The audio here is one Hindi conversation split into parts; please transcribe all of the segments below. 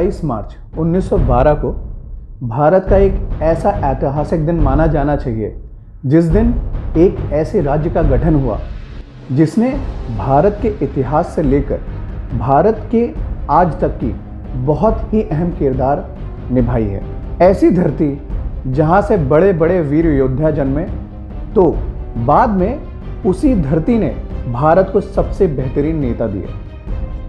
22 मार्च 1912 को भारत का एक ऐसा ऐतिहासिक दिन माना जाना चाहिए जिस दिन एक ऐसे राज्य का गठन हुआ जिसने भारत के इतिहास से लेकर भारत के आज तक की बहुत ही अहम किरदार निभाई है। ऐसी धरती जहां से बड़े बड़े वीर योद्धा जन्मे, तो बाद में उसी धरती ने भारत को सबसे बेहतरीन नेता दिए।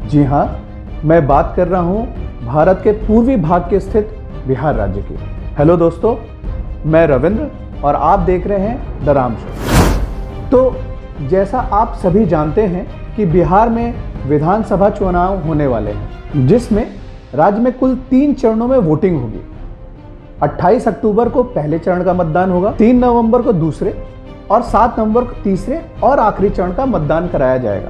जी हाँ, मैं बात कर रहा हूँ भारत के पूर्वी भाग के स्थित बिहार राज्य की। हेलो दोस्तों, मैं रविंद्र और आप देख रहे हैं द राम शो। तो जैसा आप सभी जानते हैं कि बिहार में विधानसभा चुनाव होने वाले हैं, जिसमें राज्य में कुल 3 चरणों में वोटिंग होगी। 28 अक्टूबर को पहले चरण का मतदान होगा, 3 नवंबर को दूसरे और 7 नवंबर को तीसरे और आखिरी चरण का मतदान कराया जाएगा।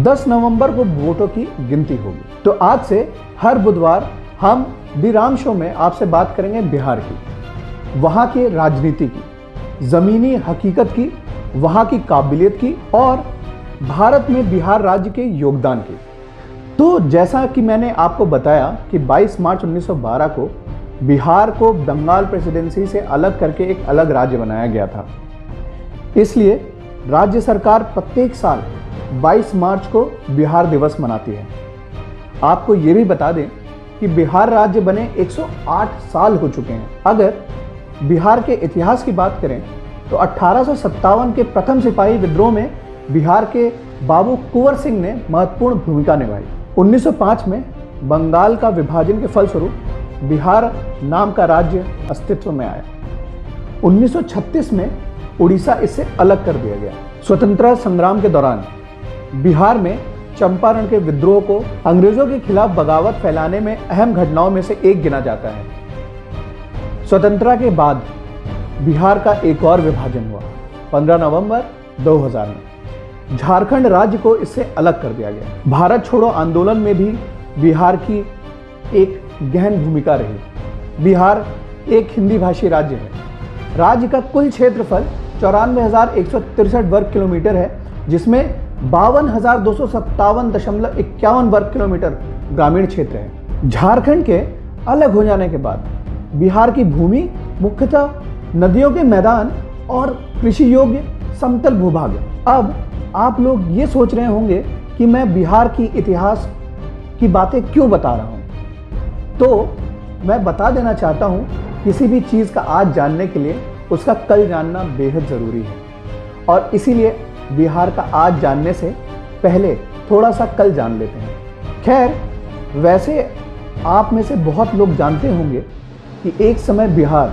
10 नवंबर को वोटों की गिनती होगी। तो आज से हर बुधवार हम द राम शो में आपसे बात करेंगे बिहार की, वहाँ की राजनीति की, ज़मीनी हकीकत की, वहाँ की काबिलियत की और भारत में बिहार राज्य के योगदान की। तो जैसा कि मैंने आपको बताया कि 22 मार्च 1912 को बिहार को बंगाल प्रेसिडेंसी से अलग करके एक अलग राज्य बनाया गया था। इसलिए राज्य सरकार प्रत्येक साल 22 मार्च को बिहार दिवस मनाती है। आपको ये भी बता दें कि बिहार राज्य बने 108 साल हो चुके हैं। अगर बिहार के इतिहास की बात करें तो 1857 के प्रथम सिपाही विद्रोह में बिहार के बाबू कुंवर सिंह ने महत्वपूर्ण भूमिका निभाई। 1905 में बंगाल का विभाजन के फलस्वरूप बिहार नाम का राज्य अस्तित्व में आया। 1936 में उड़ीसा इससे अलग कर दिया गया। स्वतंत्रता संग्राम के दौरान बिहार में चंपारण के विद्रोह को अंग्रेजों के खिलाफ बगावत फैलाने में अहम घटनाओं में से एक गिना जाता है। स्वतंत्रता के बाद बिहार का एक और विभाजन हुआ 15 नवंबर 2000 में। झारखंड राज्य को इससे अलग कर दिया गया। भारत छोड़ो आंदोलन में भी बिहार की एक गहन भूमिका रही। बिहार एक हिंदी भाषी राज्य है। राज्य का कुल क्षेत्रफल 94,163 वर्ग किलोमीटर है, जिसमें 52,257.51 वर्ग किलोमीटर ग्रामीण क्षेत्र है। झारखंड के अलग हो जाने के बाद बिहार की भूमि मुख्यतः नदियों के मैदान और कृषि योग्य समतल भूभाग है। अब आप लोग ये सोच रहे होंगे कि मैं बिहार की इतिहास की बातें क्यों बता रहा हूँ। तो मैं बता देना चाहता हूँ, किसी भी चीज़ का आज जानने के लिए उसका कल जानना बेहद ज़रूरी है, और इसीलिए बिहार का आज जानने से पहले थोड़ा सा कल जान लेते हैं। खैर, वैसे आप में से बहुत लोग जानते होंगे कि एक समय बिहार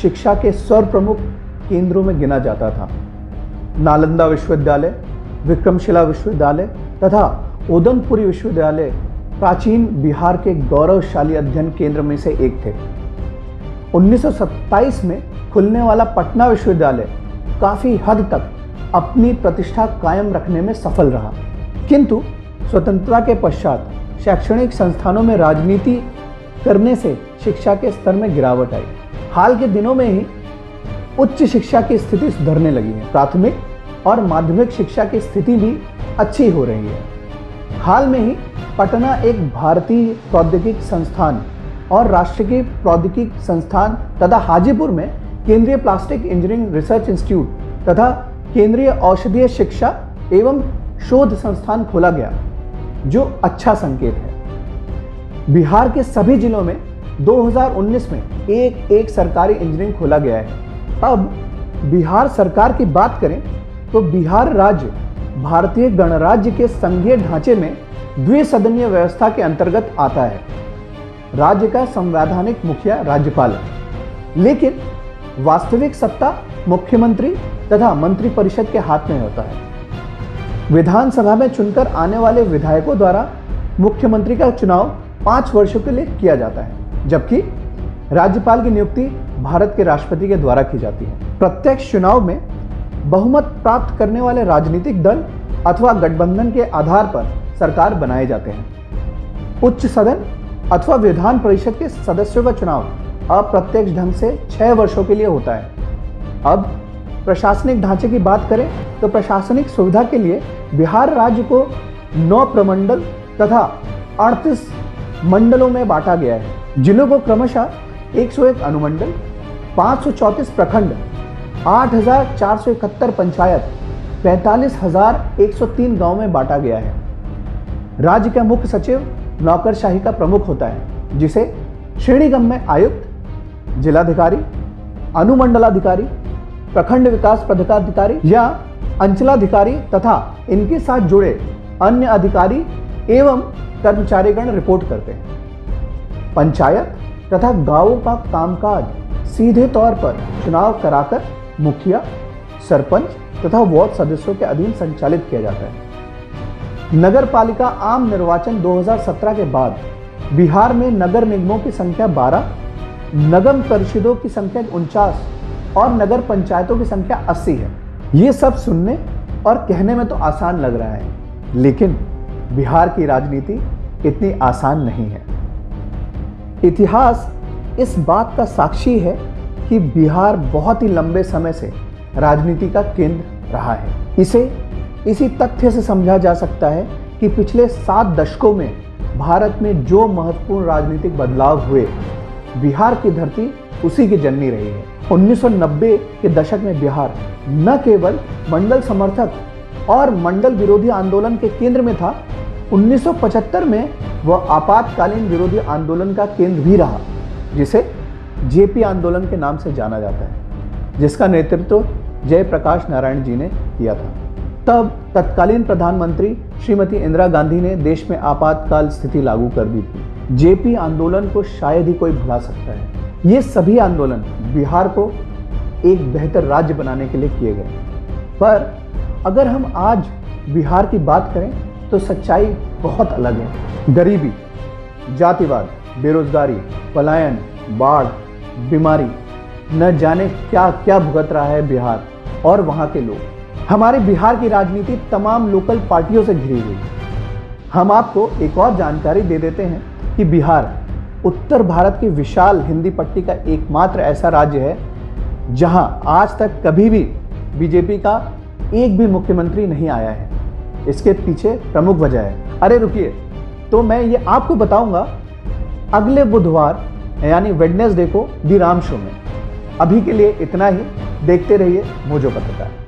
शिक्षा के सर्वप्रमुख केंद्रों में गिना जाता था। नालंदा विश्वविद्यालय, विक्रमशिला विश्वविद्यालय तथा उदयपुरी विश्वविद्यालय प्राचीन बिहार के गौरवशाली अध्ययन केंद्र में से एक थे। 1927 में खुलने वाला पटना विश्वविद्यालय काफ़ी हद तक अपनी प्रतिष्ठा कायम रखने में सफल रहा, किंतु स्वतंत्रता के पश्चात शैक्षणिक संस्थानों में राजनीति करने से शिक्षा के स्तर में गिरावट आई। हाल के दिनों में ही उच्च शिक्षा की स्थिति सुधरने लगी है। प्राथमिक और माध्यमिक शिक्षा की स्थिति भी अच्छी हो रही है। हाल में ही पटना एक भारतीय प्रौद्योगिकी संस्थान और राष्ट्रीय प्रौद्योगिकी संस्थान तथा हाजीपुर में केंद्रीय प्लास्टिक इंजीनियरिंग रिसर्च इंस्टीट्यूट तथा केंद्रीय औषधीय शिक्षा एवं शोध संस्थान खोला गया, जो अच्छा संकेत है। बिहार के सभी जिलों में 2019 में एक सरकारी इंजीनियरिंग खोला गया है। अब बिहार सरकार की बात करें तो बिहार राज्य भारतीय गणराज्य के संघीय ढांचे में द्विसदनीय व्यवस्था के अंतर्गत आता है। राज्य का संवैधानिक मुखिया राज्यपाल है, लेकिन वास्तविक सत्ता मुख्यमंत्री तथा मंत्रिपरिषद के हाथ में होता है। विधानसभा में चुनकर आने वाले विधायकों द्वारा मुख्यमंत्री का चुनाव 5 वर्षों के लिए किया जाता है, जबकि राज्यपाल की नियुक्ति भारत के राष्ट्रपति के द्वारा की जाती है। प्रत्यक्ष चुनाव में बहुमत प्राप्त करने वाले राजनीतिक दल अथवा गठबंधन के आधार पर सरकार बनाए जाते हैं। उच्च सदन अथवा विधान परिषद के सदस्यों का चुनाव अप्रत्यक्ष ढंग से 6 वर्षों के लिए होता है। अब प्रशासनिक ढांचे की बात करें तो प्रशासनिक सुविधा के लिए बिहार राज्य को 9 प्रमंडल तथा 38 मंडलों में बांटा गया है, जिलों को क्रमशः 101 अनुमंडल, 534 प्रखंड, 8,471 पंचायत, 45,103 गांव में बांटा गया है। राज्य का मुख्य सचिव नौकरशाही का प्रमुख होता है, जिसे श्रेणीगम में आयुक्त, जिलाधिकारी, अनुमंडलाधिकारी, प्रखंड विकास पदाधिकारी या अंचलाधिकारी तथा इनके साथ जुड़े अन्य अधिकारी एवं कर्मचारीगण रिपोर्ट करते हैं। पंचायत तथा गांवों का कामकाज सीधे तौर पर चुनाव कराकर मुखिया, सरपंच तथा वार्ड सदस्यों के अधीन संचालित किया जाता है। नगर पालिका आम निर्वाचन 2017 के बाद बिहार में नगर निगमों की संख्या 12, नगर परिषदों की संख्या 49 और नगर पंचायतों की संख्या 80 है। ये सब सुनने और कहने में तो आसान लग रहा है, लेकिन बिहार की राजनीति इतनी आसान नहीं है। इतिहास इस बात का साक्षी है कि बिहार बहुत ही लंबे समय से राजनीति का केंद्र रहा है। इसे इसी तथ्य से समझा जा सकता है कि पिछले 7 दशकों में भारत में जो महत्वपूर्ण राजनीतिक बदलाव हुए, बिहार की धरती उसी की जननी रही है। 1990 के दशक में बिहार न केवल मंडल समर्थक और मंडल विरोधी आंदोलन के केंद्र में था, 1975 में वह आपातकालीन विरोधी आंदोलन का केंद्र भी रहा, जिसे जेपी आंदोलन के नाम से जाना जाता है, जिसका नेतृत्व जयप्रकाश नारायण जी ने किया था। तब तत्कालीन प्रधानमंत्री श्रीमती इंदिरा गांधी ने देश में आपातकाल स्थिति लागू कर दी थी। जेपी आंदोलन को शायद ही कोई भुला सकता है। ये सभी आंदोलन बिहार को एक बेहतर राज्य बनाने के लिए किए गए। पर अगर हम आज बिहार की बात करें तो सच्चाई बहुत अलग है। गरीबी, जातिवाद, बेरोजगारी, पलायन, बाढ़, बीमारी, न जाने क्या क्या भुगत रहा है बिहार और वहाँ के लोग। हमारे बिहार की राजनीति तमाम लोकल पार्टियों से घिरी हुई है। हम आपको एक और जानकारी दे देते हैं कि बिहार उत्तर भारत की विशाल हिंदी पट्टी का एकमात्र ऐसा राज्य है जहां आज तक कभी भी बीजेपी का एक भी मुख्यमंत्री नहीं आया है। इसके पीछे प्रमुख वजह है। अरे रुकिए, तो मैं ये आपको बताऊंगा अगले बुधवार यानी वेडनेसडे को दी राम शो में। अभी के लिए इतना ही। देखते रहिए मोजो पत्रकार।